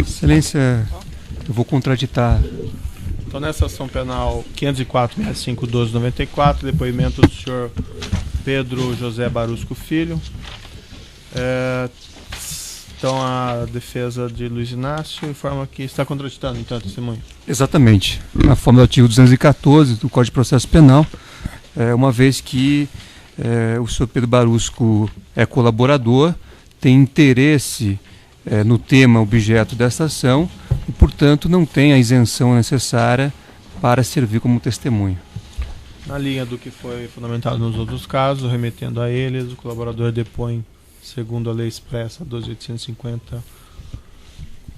Excelência, eu vou contraditar. Então, nessa ação penal 504.65.12.94, depoimento do senhor Pedro José Barusco Filho. Então, a defesa de Luiz Inácio informa que está contraditando, então, a testemunha. Exatamente. Na forma do artigo 214 do Código de Processo Penal, uma vez que o senhor Pedro Barusco é colaborador, tem interesse no tema objeto desta ação e, portanto, não tem a isenção necessária para servir como testemunha. Na linha do que foi fundamentado nos outros casos, remetendo a eles, o colaborador depõe, segundo a lei expressa 12.850,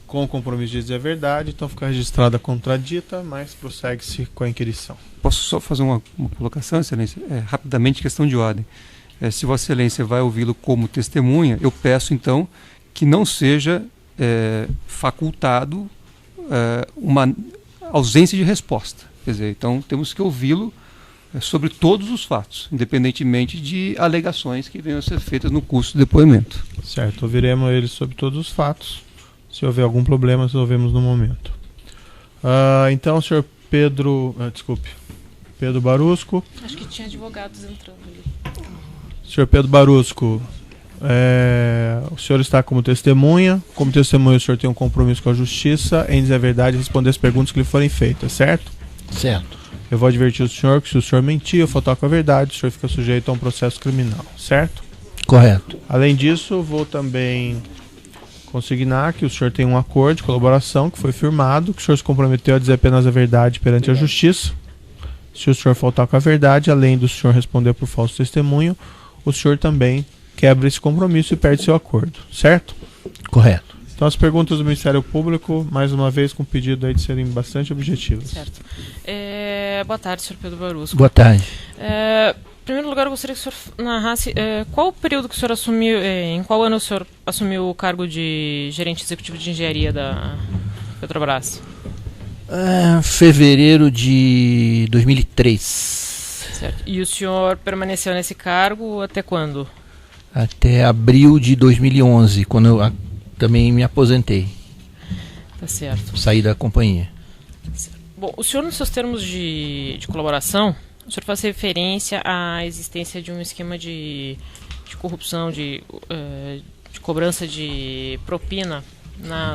com o compromisso de dizer a verdade, então fica registrada a contradita, mas prossegue-se com a inquirição. Posso só fazer uma colocação, Excelência? Rapidamente, questão de ordem. Se Vossa Excelência vai ouvi-lo como testemunha, eu peço, então, que não seja facultado uma ausência de resposta. Quer dizer, então temos que ouvi-lo sobre todos os fatos, independentemente de alegações que venham a ser feitas no curso do depoimento. Certo, ouviremos ele sobre todos os fatos. Se houver algum problema, resolvemos no momento. Então, o senhor Pedro Barusco. Acho que tinha advogados entrando ali. Senhor Pedro Barusco, o senhor está como testemunha. Como testemunha, o senhor tem um compromisso com a justiça em dizer a verdade e responder as perguntas que lhe forem feitas, certo? Certo. Eu vou advertir o senhor que se o senhor mentir ou faltar com a verdade, o senhor fica sujeito a um processo criminal, certo? Correto. Além disso, vou também consignar que o senhor tem um acordo de colaboração que foi firmado, que o senhor se comprometeu a dizer apenas a verdade perante a justiça. Se o senhor faltar com a verdade, além do senhor responder por falso testemunho, o senhor também quebra esse compromisso e perde seu acordo, certo? Correto. Então, as perguntas do Ministério Público, mais uma vez, com pedido aí de serem bastante objetivas. Certo. Boa tarde, senhor Pedro Barusco. Boa tarde. Em primeiro lugar, eu gostaria que o senhor narrasse qual o período que o senhor assumiu, em qual ano o senhor assumiu o cargo de gerente executivo de engenharia da Petrobras? Fevereiro de 2003. Certo. E o senhor permaneceu nesse cargo até quando? Até abril de 2011, quando eu também me aposentei. Tá certo. Saí da companhia. Bom, o senhor, nos seus termos de colaboração, o senhor faz referência à existência de um esquema de corrupção, de cobrança de propina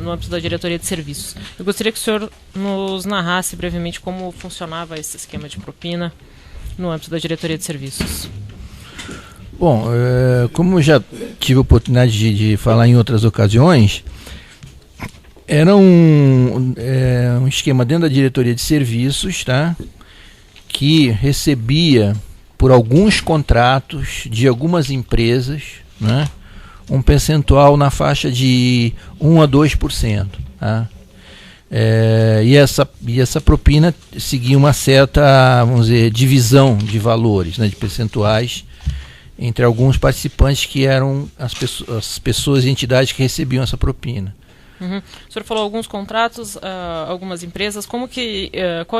no âmbito da diretoria de serviços. Eu gostaria que o senhor nos narrasse brevemente como funcionava esse esquema de propina no âmbito da diretoria de serviços. Bom, como eu já tive a oportunidade de falar em outras ocasiões, era um esquema dentro da diretoria de serviços, tá? Que recebia por alguns contratos de algumas empresas, né, um percentual na faixa de 1 a 2%. Tá? E essa propina seguia uma certa, vamos dizer, divisão de valores, né, de percentuais entre alguns participantes que eram as pessoas e entidades que recebiam essa propina. Uhum. O senhor falou alguns contratos, algumas empresas. Qual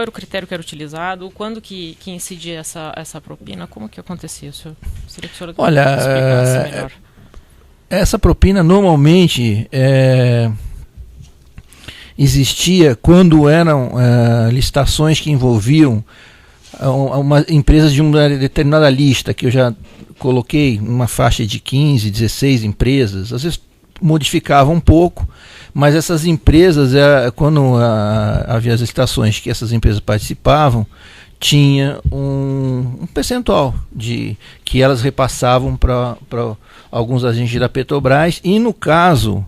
era o critério que era utilizado? Quando que incidia essa propina? Como que acontecia? Seria que o senhor explicasse melhor? Essa propina normalmente existia quando eram licitações que envolviam empresas de uma determinada lista, que eu já coloquei numa faixa de 15, 16 empresas. Às vezes modificava um pouco, mas essas empresas, quando havia as licitações que essas empresas participavam, tinha um percentual que elas repassavam para alguns agentes da Petrobras e, no caso,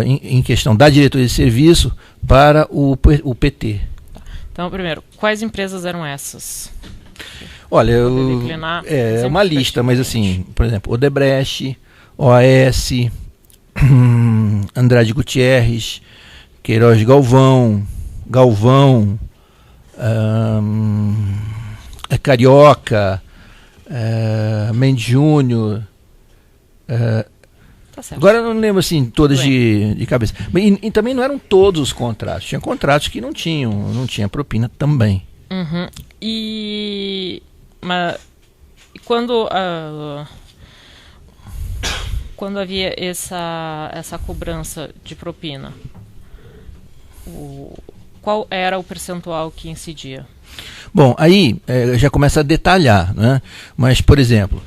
em questão da diretoria de serviço, para o PT. Então, primeiro, quais empresas eram essas? Olha, é uma lista, mas assim, por exemplo, Odebrecht, OAS, Andrade Gutierrez, Queiroz Galvão, Carioca, Mendes Júnior. Tá certo. Agora eu não lembro assim todas de cabeça. E também não eram todos os contratos. Tinha contratos que não tinha propina também. Uhum. Mas quando quando havia essa cobrança de propina, qual era o percentual que incidia? Bom, aí já começa a detalhar, né? Mas, por exemplo,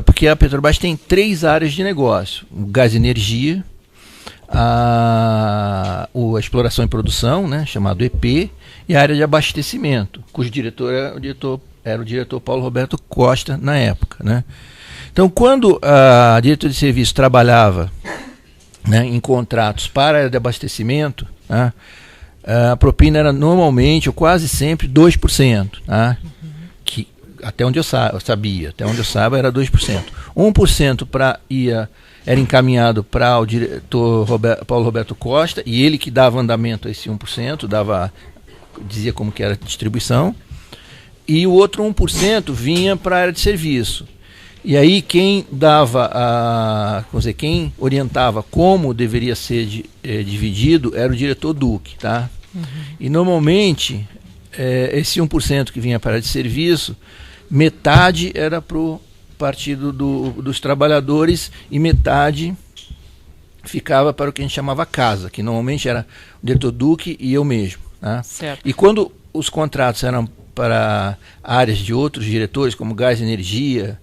porque a Petrobras tem 3 áreas de negócio: o gás e energia, a exploração e produção, né, chamado EP, e a área de abastecimento, cujo diretor era o diretor Paulo Roberto Costa na época, né? Então, quando a diretoria de serviço trabalhava, né, em contratos para a área de abastecimento, né, a propina era normalmente, ou quase sempre, 2%. Tá? Que, até onde eu sabia, até onde eu saiba, era 2%. 1% era encaminhado para o diretor Paulo Roberto Costa, e ele que dava andamento a esse 1%, dizia como que era a distribuição, e o outro 1% vinha para a área de serviço. E aí quem quem orientava como deveria ser dividido era o diretor Duque, tá? E normalmente esse 1% que vinha para a área de serviço, metade era para o Partido dos Trabalhadores e metade ficava para o que a gente chamava casa, que normalmente era o diretor Duque e eu mesmo, tá? Certo. E quando os contratos eram para áreas de outros diretores, como gás e energia,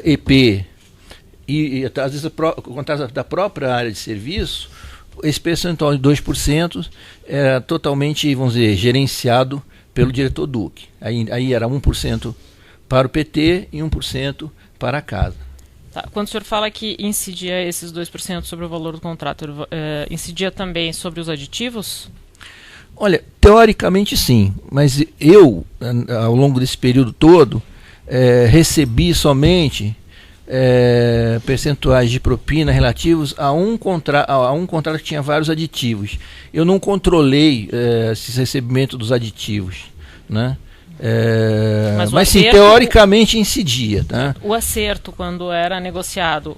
EP e às vezes contratos da própria área de serviço, esse percentual de 2% era totalmente, vamos dizer, gerenciado pelo diretor Duque. Aí era 1% para o PT e 1% para a casa. Tá. Quando o senhor fala que incidia esses 2% sobre o valor do contrato, incidia também sobre os aditivos? Olha, teoricamente sim, mas eu, ao longo desse período todo, recebi somente percentuais de propina relativos a um contrato que tinha vários aditivos. Eu não controlei esse recebimento dos aditivos, né? Mas sim, teoricamente incidia, tá? O acerto, quando era negociado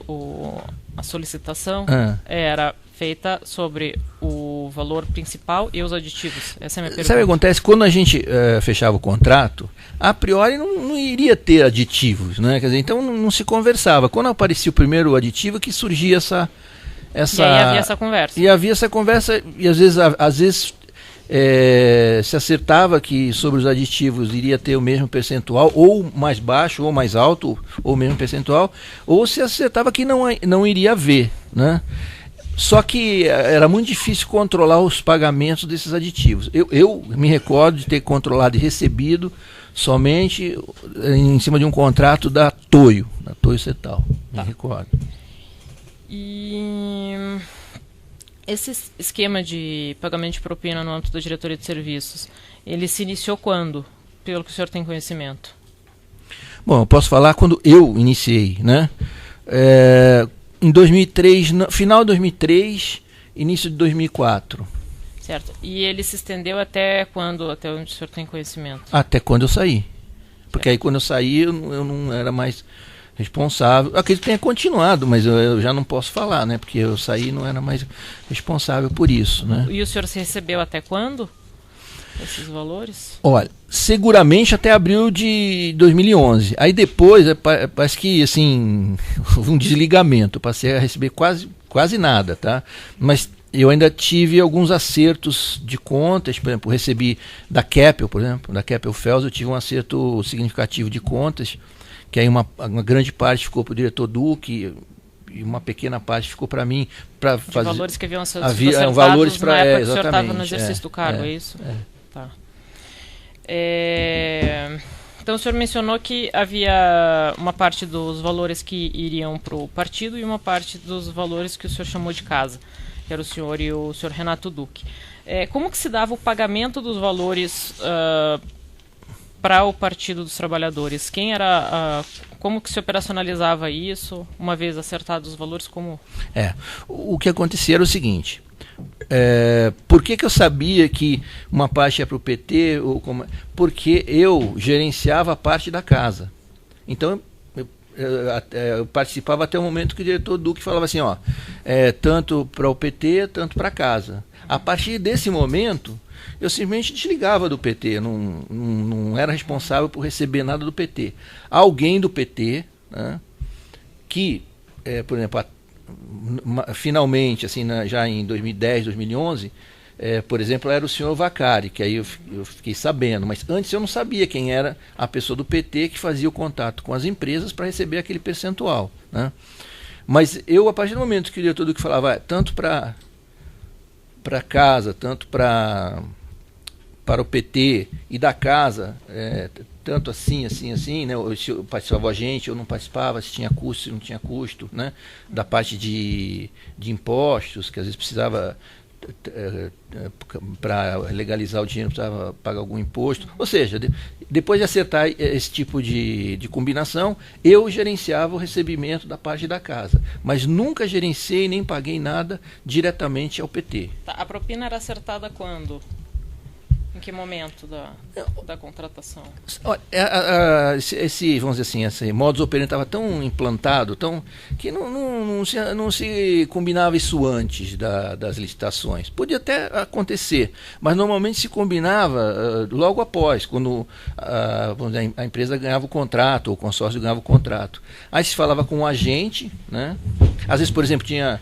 a solicitação, era feita sobre o valor principal e os aditivos. Essa é a minha pergunta. Sabe o que acontece? Quando a gente fechava o contrato, a priori não iria ter aditivos, né? Quer dizer, então não se conversava. Quando aparecia o primeiro aditivo que surgia essa... E aí havia essa conversa. E havia essa conversa, e às vezes se acertava que sobre os aditivos iria ter o mesmo percentual, ou mais baixo, ou mais alto, ou o mesmo percentual, ou se acertava que não iria haver, né? Só que era muito difícil controlar os pagamentos desses aditivos. Eu me recordo de ter controlado e recebido somente em cima de um contrato da Toyo Cetal. Me recordo. E esse esquema de pagamento de propina no âmbito da diretoria de serviços, ele se iniciou quando, pelo que o senhor tem conhecimento? Bom, eu posso falar quando eu iniciei, né? Em 2003, final de 2003, início de 2004. Certo. E ele se estendeu até quando, até onde o senhor tem conhecimento? Até quando eu saí. Porque aí quando eu saí eu não era mais responsável. Acredito que tenha continuado, mas eu já não posso falar, né? Porque eu saí e não era mais responsável por isso, né? E o senhor se recebeu até quando? Esses valores? Olha, seguramente até abril de 2011. Aí depois, parece que, assim, houve um desligamento. Eu passei a receber quase nada, tá? Mas eu ainda tive alguns acertos de contas. Por exemplo, recebi da Keppel, da Keppel FELS, eu tive um acerto significativo de contas, que aí uma grande parte ficou para o diretor Duque, e uma pequena parte ficou para mim, para fazer valores que haviam sido valores para época que o senhor exatamente, estava no exercício do cargo, é isso? Tá. Então o senhor mencionou que havia uma parte dos valores que iriam para o partido e uma parte dos valores que o senhor chamou de casa, que era o senhor e o senhor Renato Duque. Como que se dava o pagamento dos valores para o Partido dos Trabalhadores? Como que se operacionalizava isso, uma vez acertados os valores? O que acontecia era o seguinte: por que eu sabia que uma parte ia para o PT? Porque eu gerenciava a parte da casa. Então eu participava até o momento que o diretor Duque falava assim, tanto para o PT, tanto para a casa. A partir desse momento, eu simplesmente desligava do PT, não era responsável por receber nada do PT. Alguém do PT, né, que, por exemplo, finalmente, assim, já em 2010, 2011, por exemplo, era o senhor Vacari, que aí eu fiquei sabendo, mas antes eu não sabia quem era a pessoa do PT que fazia o contato com as empresas para receber aquele percentual, né? Mas eu, a partir do momento que o diretor Duque falava, tanto para casa, tanto para o PT e da casa, tanto assim, né? Se participava a gente ou não participava, se tinha custo, se não tinha custo, né? Da parte de impostos, que às vezes precisava, para legalizar o dinheiro, precisava pagar algum imposto. Ou seja, depois de acertar esse tipo de combinação, eu gerenciava o recebimento da parte da casa, mas nunca gerenciei nem paguei nada diretamente ao PT. Tá, a propina era acertada quando? Em que momento da contratação? Esse, vamos dizer assim, esse modus operandi estava tão implantado, que não se combinava isso antes das licitações. Podia até acontecer, mas normalmente se combinava logo após, quando vamos dizer, a empresa ganhava o contrato, ou o consórcio ganhava o contrato. Aí se falava com o agente, né? Às vezes, por exemplo, tinha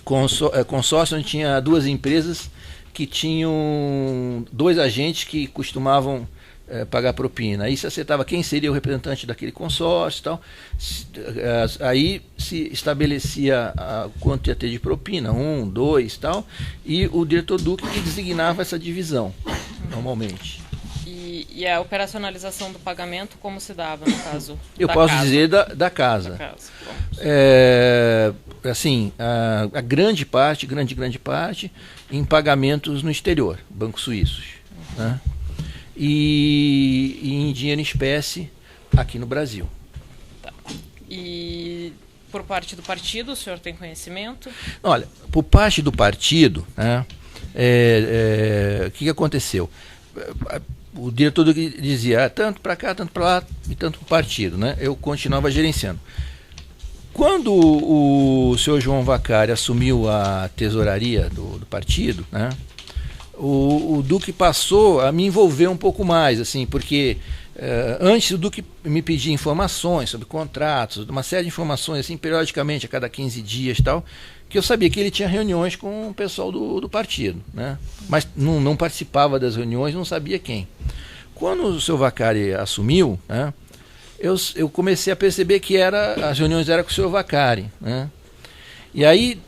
consórcio onde tinha duas empresas que tinham dois agentes que costumavam pagar propina. Aí se acertava quem seria o representante daquele consórcio e tal. Aí se estabelecia quanto ia ter de propina, 1, 2 e tal, e o diretor Duque que designava essa divisão, normalmente. E a operacionalização do pagamento, como se dava, no caso? Eu posso dizer da casa. Assim, a grande parte, grande parte, em pagamentos no exterior, bancos suíços, né? E em dinheiro em espécie aqui no Brasil. Tá. E por parte do partido, o senhor tem conhecimento? Olha, por parte do partido, né, o que aconteceu? O diretor dizia tanto para cá, tanto para lá e tanto para o partido, né? Eu continuava gerenciando. Quando o senhor João Vacari assumiu a tesouraria do partido, né, o Duque passou a me envolver um pouco mais, assim, porque antes o Duque me pedia informações sobre contratos, uma série de informações, assim, periodicamente, a cada 15 dias e tal, que eu sabia que ele tinha reuniões com o pessoal do partido, né, mas não participava das reuniões, não sabia quem. Quando o senhor Vacari assumiu, né, eu comecei a perceber que as reuniões eram com o senhor Vacari, né? E aí,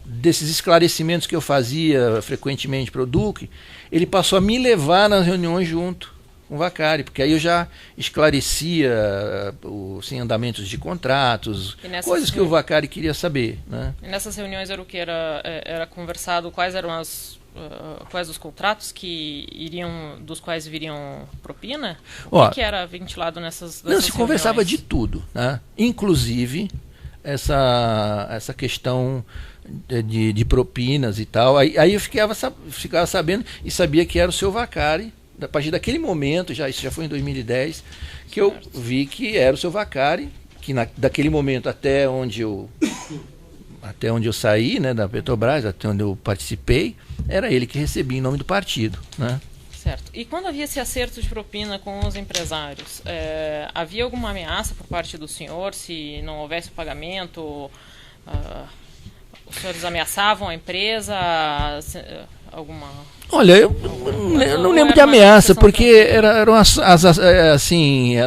desses esclarecimentos que eu fazia frequentemente para o Duque, ele passou a me levar nas reuniões junto com o Vacari, porque aí eu já esclarecia os andamentos de contratos, coisas que o Vacari queria saber, né? E nessas reuniões era o que? Era conversado quais eram quais os contratos dos quais viriam propina? O que era ventilado nessas reuniões? Se conversava de tudo, né? Inclusive essa questão de propinas e tal. Aí eu ficava sabendo e sabia que era o seu Vacari. A partir daquele momento, isso já foi em 2010, que eu vi que era o seu Vacari, que daquele momento até onde eu saí, né, da Petrobras, até onde eu participei, era ele que recebia em nome do partido, né? Certo. E quando havia esse acerto de propina com os empresários, havia alguma ameaça por parte do senhor se não houvesse o pagamento? Os senhores ameaçavam a empresa? Alguma... Olha, eu não lembro de ameaça, porque eram as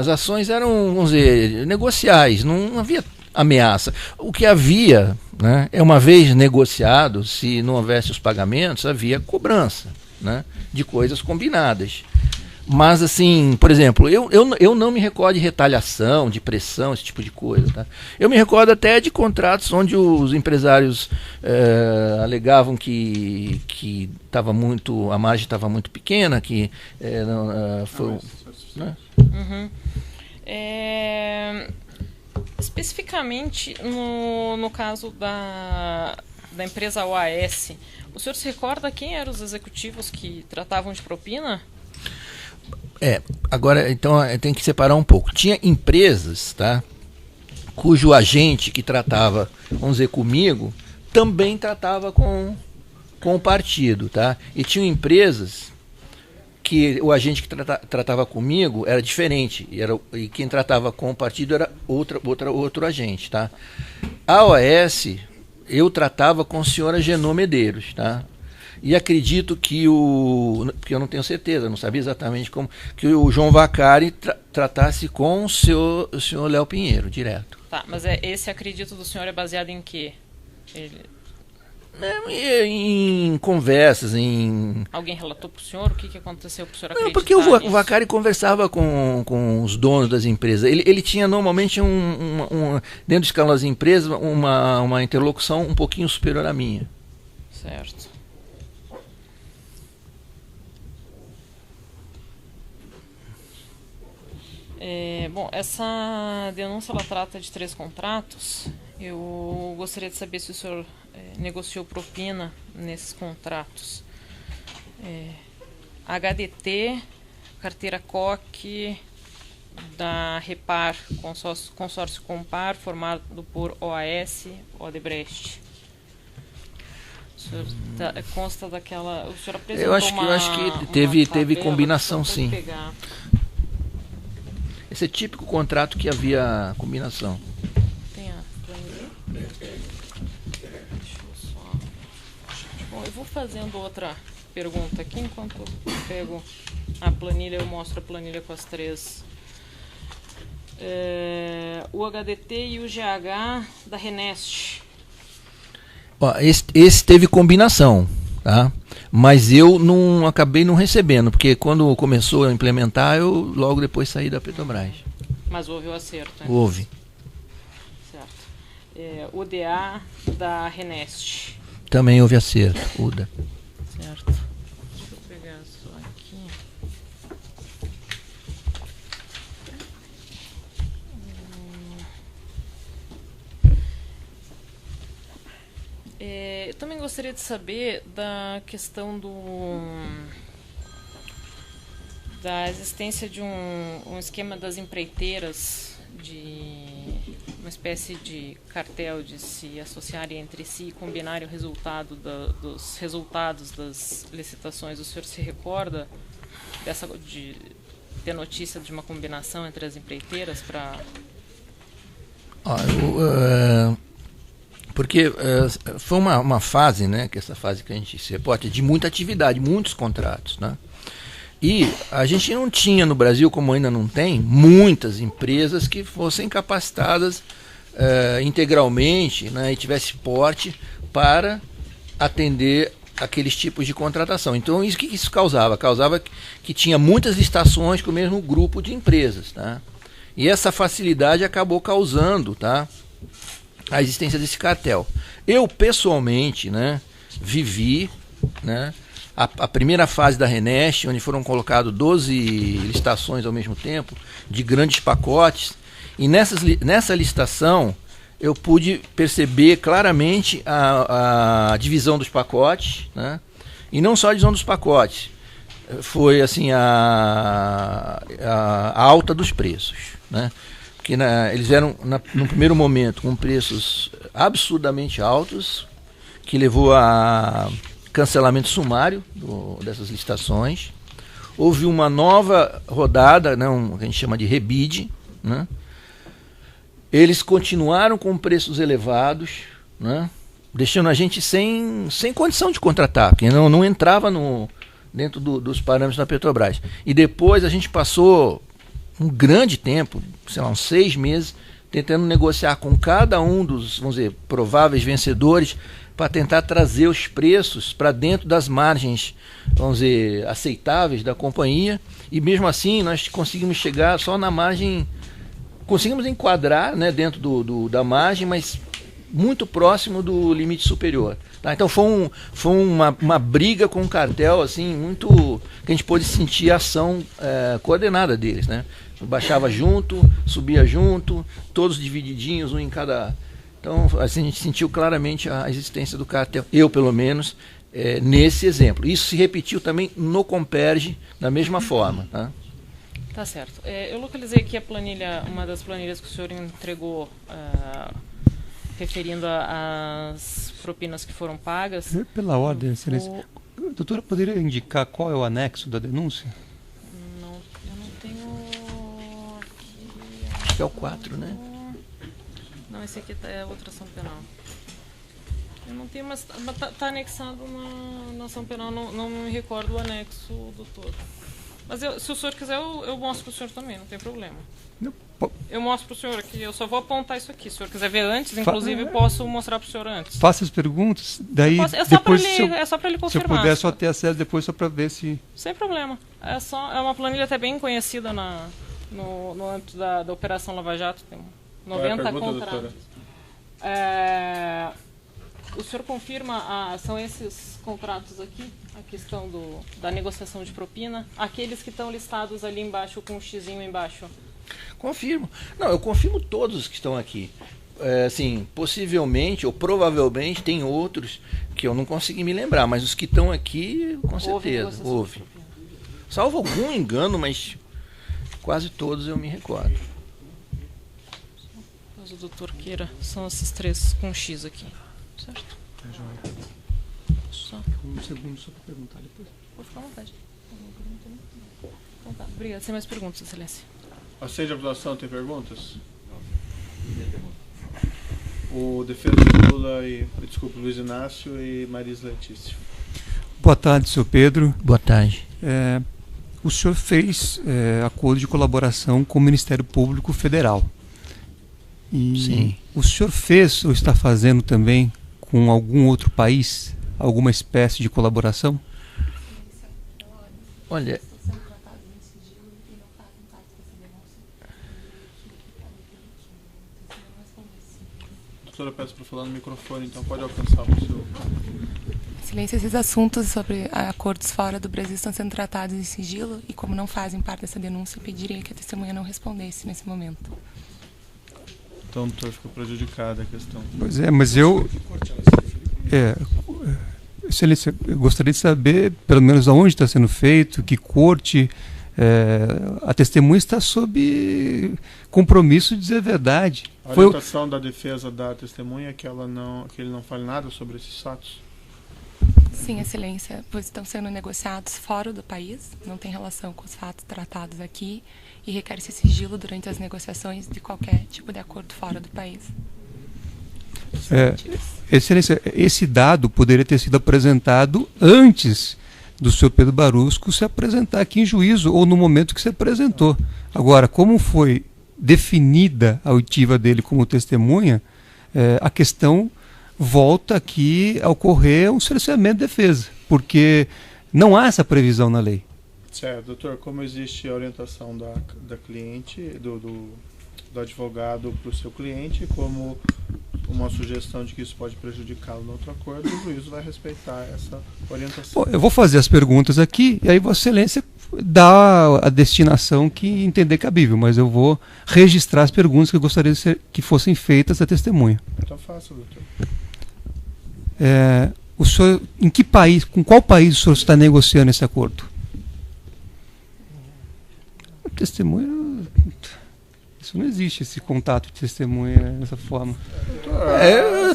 ações eram, vamos dizer, negociais, não havia ameaça. O que havia, né, uma vez negociado, se não houvesse os pagamentos, havia cobrança, né, de coisas combinadas. Mas, assim, por exemplo, eu não me recordo de retaliação, de pressão, esse tipo de coisa. Tá? Eu me recordo até de contratos onde os empresários alegavam que a margem estava muito pequena, que foi... Né? Uhum. Especificamente no caso da empresa OAS, o senhor se recorda quem eram os executivos que tratavam de propina? Agora, então, tem que separar um pouco. Tinha empresas, tá, cujo agente que tratava, vamos dizer, comigo, também tratava com o partido, tá? E tinham empresas que o agente que tratava comigo era diferente, e quem tratava com o partido era outro agente, tá? A OAS, eu tratava com a senhora Genô Medeiros, tá? E acredito que porque eu não tenho certeza, não sabia exatamente como, que o João Vacari tratasse com o senhor Léo Pinheiro, direto. Tá, mas esse acredito do senhor é baseado em quê? Em conversas, em... Alguém relatou para o senhor? O que aconteceu para o senhor acreditar Não, porque o nisso? Vacari conversava com os donos das empresas. Ele tinha normalmente dentro do escalão das empresas uma interlocução um pouquinho superior à minha. Certo. Bom, essa denúncia ela trata de 3 contratos. Eu gostaria de saber se o senhor negociou propina nesses contratos. HDT, carteira COC, da Repar, consórcio Compar, formado por OAS, Odebrecht. O senhor consta daquela... O senhor apresentou eu acho que teve combinação, sim. Pegar. Esse é típico contrato que havia combinação. Tem a planilha? Deixa eu só... Bom, eu vou fazendo outra pergunta aqui. Enquanto eu pego a planilha, eu mostro a planilha com as 3. O HDT e o GH da Renest. Ó, esse teve combinação, tá? Mas eu acabei não recebendo, porque quando começou a implementar, eu logo depois saí da Petrobras. Mas houve o acerto, né? Houve. Certo. O DA da Renest. Também houve acerto, UDA. Certo. Deixa eu pegar só aqui. Eu também gostaria de saber da questão da existência de um esquema das empreiteiras, de uma espécie de cartel de se associarem entre si e combinarem o resultado dos resultados das licitações. O senhor se recorda de ter notícia de uma combinação entre as empreiteiras para... Porque foi uma fase, né, que essa fase que a gente se reporta, de muita atividade, muitos contratos, né? E a gente não tinha no Brasil, como ainda não tem, muitas empresas que fossem capacitadas integralmente, né, e tivesse porte para atender aqueles tipos de contratação. Então, o que isso causava? Causava que tinha muitas licitações com o mesmo grupo de empresas, tá? E essa facilidade acabou causando, tá, a existência desse cartel. Eu, pessoalmente, né, vivi, né, a primeira fase da Renest, onde foram colocadas 12 licitações ao mesmo tempo, de grandes pacotes, e nessa licitação eu pude perceber claramente a divisão dos pacotes, né, e não só a divisão dos pacotes, foi assim a alta dos preços, né? Porque eles vieram no primeiro momento com preços absurdamente altos, que levou a cancelamento sumário dessas licitações. Houve uma nova rodada, né, que a gente chama de rebid, né? Eles continuaram com preços elevados, né, deixando a gente sem condição de contratar, porque não entrava dentro dos parâmetros da Petrobras. E depois a gente passou um grande tempo, sei lá, uns 6 meses, tentando negociar com cada um dos, vamos dizer, prováveis vencedores, para tentar trazer os preços para dentro das margens, vamos dizer, aceitáveis da companhia, e mesmo assim nós conseguimos chegar só na margem, conseguimos enquadrar, né, dentro da margem, mas muito próximo do limite superior. Tá? Então foi uma briga com o cartel, assim, muito, que a gente pôde sentir a ação coordenada deles, né? Baixava junto, subia junto, todos divididinhos, um em cada... Então, assim, a gente sentiu claramente a existência do cartel, eu pelo menos, nesse exemplo. Isso se repetiu também no Comperge, da mesma forma. Tá certo. Eu localizei aqui a planilha, uma das planilhas que o senhor entregou, referindo às propinas que foram pagas. Pela ordem, excelência. Doutora, poderia indicar qual é o anexo da denúncia? Não, eu não tenho aqui. Acho que é o 4, né? Não, esse aqui é outra ação penal. Eu não tenho, mas tá anexado na ação penal, não me recordo o anexo, doutor. Mas se o senhor quiser, eu mostro pro senhor também, não tem problema. Eu mostro pro senhor aqui, eu só vou apontar isso aqui. Se o senhor quiser ver antes, inclusive, eu posso mostrar pro senhor antes. Faça as perguntas, daí É só depois pra ele se eu confirmar. puder só ter acesso depois só para ver se... Sem problema. É uma planilha até bem conhecida no âmbito da Operação Lava Jato. Tem 90 contratos. O senhor confirma, são esses contratos aqui, a questão da negociação de propina, aqueles que estão listados ali embaixo com um xizinho embaixo? Confirmo. Não, eu confirmo todos os que estão aqui. Assim, possivelmente ou provavelmente tem outros que eu não consegui me lembrar, mas os que estão aqui, com certeza, houve. Salvo algum engano, mas quase todos eu me recordo. Mas o doutor queira, são esses 3 com X aqui, certo? Só. Um segundo só para perguntar depois. Vou ficar à vontade. Então tá, obrigada. Sem mais perguntas, excelência. Acende a votação, tem perguntas? O defesa de Lula e... Desculpa, Luiz Inácio e Marisa Letícia. Boa tarde, senhor Pedro. Boa tarde. O senhor fez acordo de colaboração com o Ministério Público Federal. E sim. O senhor fez ou está fazendo também com algum outro país alguma espécie de colaboração? Olha... Eu peço para falar no microfone, então pode alcançar o seu... Excelência, esses assuntos sobre acordos fora do Brasil estão sendo tratados em sigilo e, como não fazem parte dessa denúncia, eu pediria que a testemunha não respondesse nesse momento. Então, doutor, ficou prejudicada a questão. Pois é, mas eu... Excelência, eu gostaria de saber, pelo menos, aonde está sendo feito, que corte... a testemunha está sob compromisso de dizer a verdade. A orientação da defesa da testemunha é que ele não fale nada sobre esses fatos? Sim, Excelência, pois estão sendo negociados fora do país, não tem relação com os fatos tratados aqui e requer-se sigilo durante as negociações de qualquer tipo de acordo fora do país. Excelência, esse dado poderia ter sido apresentado antes do senhor Pedro Barusco se apresentar aqui em juízo ou no momento que se apresentou. Agora, como foi definida a oitiva dele como testemunha, a questão volta aqui a ocorrer um cerceamento de defesa, porque não há essa previsão na lei. Certo, doutor, como existe a orientação da cliente, do advogado para o seu cliente, como uma sugestão de que isso pode prejudicá-lo no outro acordo, o juiz vai respeitar essa orientação. Bom, eu vou fazer as perguntas aqui e aí Vossa Excelência dá a destinação que entender cabível, mas eu vou registrar as perguntas que eu gostaria que fossem feitas à testemunha. Então faça, doutor. O senhor, em que país, com qual país o senhor está negociando esse acordo? A testemunha... Isso não existe, esse contato de testemunha dessa forma.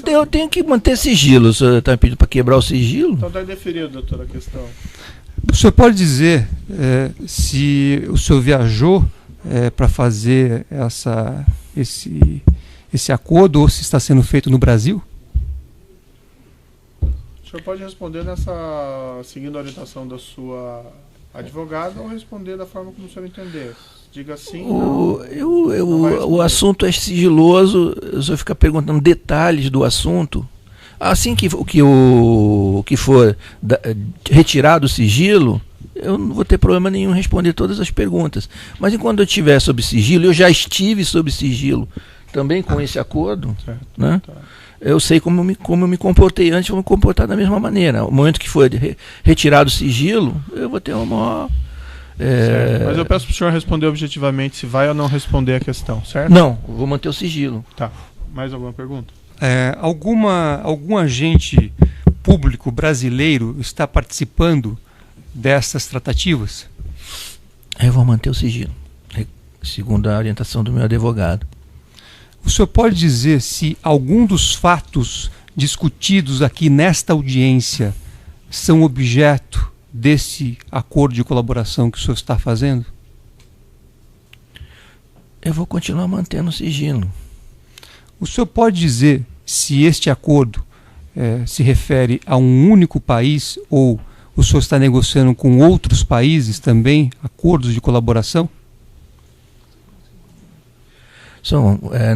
Eu tenho que manter sigilo. O senhor está pedindo para quebrar o sigilo? Então está indeferido, doutor, a questão. O senhor pode dizer se o senhor viajou para fazer esse acordo ou se está sendo feito no Brasil? O senhor pode responder seguindo a orientação da sua advogada ou responder da forma como o senhor entender. Diga sim. O assunto é sigiloso, o senhor fica perguntando detalhes do assunto. Assim que for retirado o sigilo, eu não vou ter problema nenhum em responder todas as perguntas. Mas enquanto eu estiver sob sigilo, eu já estive sob sigilo também com esse acordo, né? Tá. Eu sei como eu me comportei antes, vou me comportar da mesma maneira. No momento que for retirado o sigilo, eu vou ter uma maior... Mas eu peço para o senhor responder objetivamente se vai ou não responder a questão, certo? Não, vou manter o sigilo. Tá. Mais alguma pergunta? Algum agente público brasileiro está participando dessas tratativas? Eu vou manter o sigilo, segundo a orientação do meu advogado. O senhor pode dizer se algum dos fatos discutidos aqui nesta audiência são objeto desse acordo de colaboração que o senhor está fazendo? Eu vou continuar mantendo o sigilo. O senhor pode dizer se este acordo se refere a um único país ou o senhor está negociando com outros países também acordos de colaboração?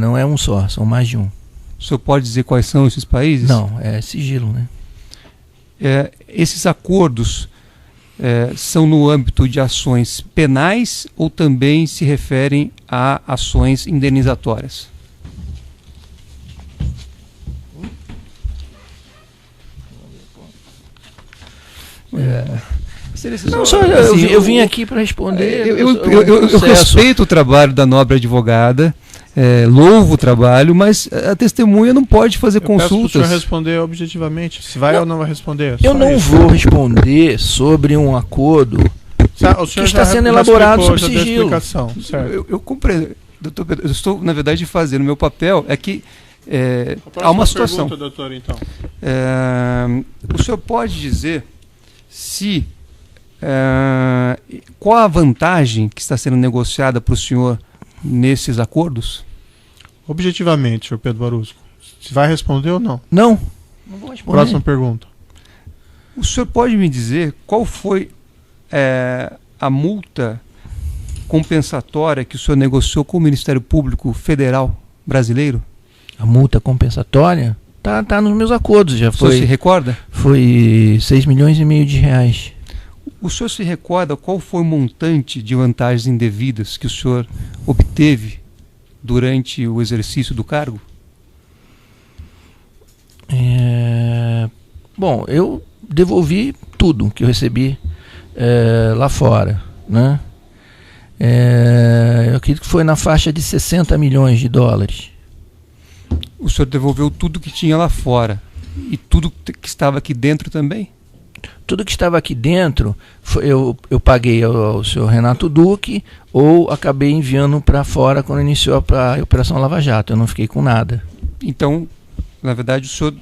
Não é um só, são mais de um. O senhor pode dizer quais são esses países? Não, é sigilo, né? Esses acordos são no âmbito de ações penais ou também se referem a ações indenizatórias? Não, só eu vim aqui para responder. Eu respeito o trabalho da nobre advogada, louvo o trabalho, mas a testemunha não pode fazer consultas. Peço para o senhor responder objetivamente, se vai ou não vai responder. Eu não vou responder sobre um acordo que está sendo elaborado sob sigilo. Eu compreendo, doutor Pedro, eu estou, na verdade, fazendo o meu papel, é que há uma situação. Pergunta, doutor, então. O senhor pode dizer se qual a vantagem que está sendo negociada para o senhor nesses acordos? Objetivamente, senhor Pedro Barusco, se vai responder ou não? Não vou responder. Próxima pergunta. O senhor pode me dizer qual foi a multa compensatória que o senhor negociou com o Ministério Público Federal brasileiro? A multa compensatória? Tá nos meus acordos, já foi. O senhor se recorda? Foi 6,5 milhões de reais. O senhor se recorda qual foi o montante de vantagens indevidas que o senhor obteve durante o exercício do cargo? Bom, eu devolvi tudo que eu recebi lá fora, né? Eu acredito que foi na faixa de 60 milhões de dólares. O senhor devolveu tudo que tinha lá fora e tudo que estava aqui dentro também? Tudo que estava aqui dentro, eu paguei ao senhor Renato Duque ou acabei enviando para fora quando iniciou a Operação Lava Jato. Eu não fiquei com nada. Então, na verdade, o senhor,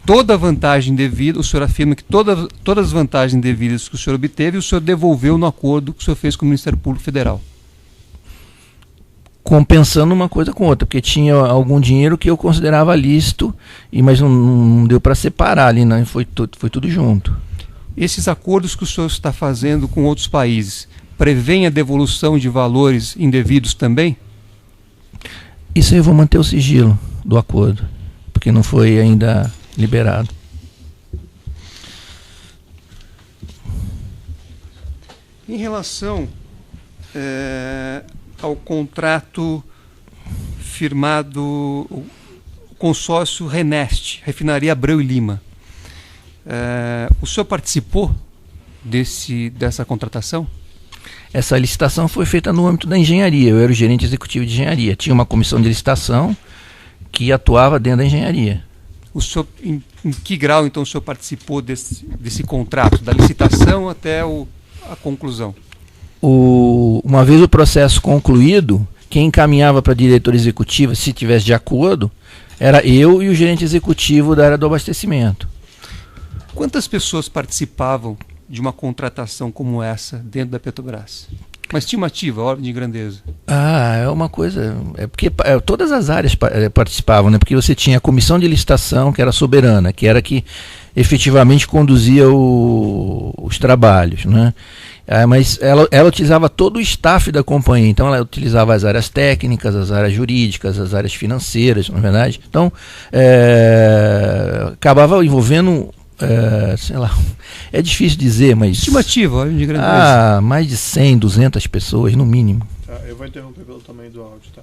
toda a vantagem devida, o senhor afirma que todas as vantagens devidas que o senhor obteve, o senhor devolveu no acordo que o senhor fez com o Ministério Público Federal? Compensando uma coisa com outra, porque tinha algum dinheiro que eu considerava lícito, mas não deu para separar ali, né? Foi tudo junto. Esses acordos que o senhor está fazendo com outros países prevêem a devolução de valores indevidos também? Isso eu vou manter o sigilo do acordo, porque não foi ainda liberado. Em relação ao contrato firmado, o consórcio Reneste, Refinaria Abreu e Lima. O senhor participou dessa contratação? Essa licitação foi feita no âmbito da engenharia. Eu era o gerente executivo de engenharia. Tinha uma comissão de licitação que atuava dentro da engenharia. O senhor, em que grau então o senhor participou desse contrato, da licitação até a conclusão? Uma vez o processo concluído, quem encaminhava para a diretoria executiva, se tivesse de acordo, era eu e o gerente executivo da área do abastecimento. Quantas pessoas participavam de uma contratação como essa dentro da Petrobras? Uma estimativa, ordem de grandeza. É uma coisa... porque todas as áreas participavam, né? Porque você tinha a comissão de licitação, que era soberana, que era que efetivamente conduzia os trabalhos, né? Mas ela utilizava todo o staff da companhia, então ela utilizava as áreas técnicas, as áreas jurídicas, as áreas financeiras, na verdade. Então, acabava envolvendo, sei lá, é difícil dizer, mas... Estimativa, olha de grandeza. Mais de 100, 200 pessoas, no mínimo. Eu vou interromper pelo tamanho do áudio, tá?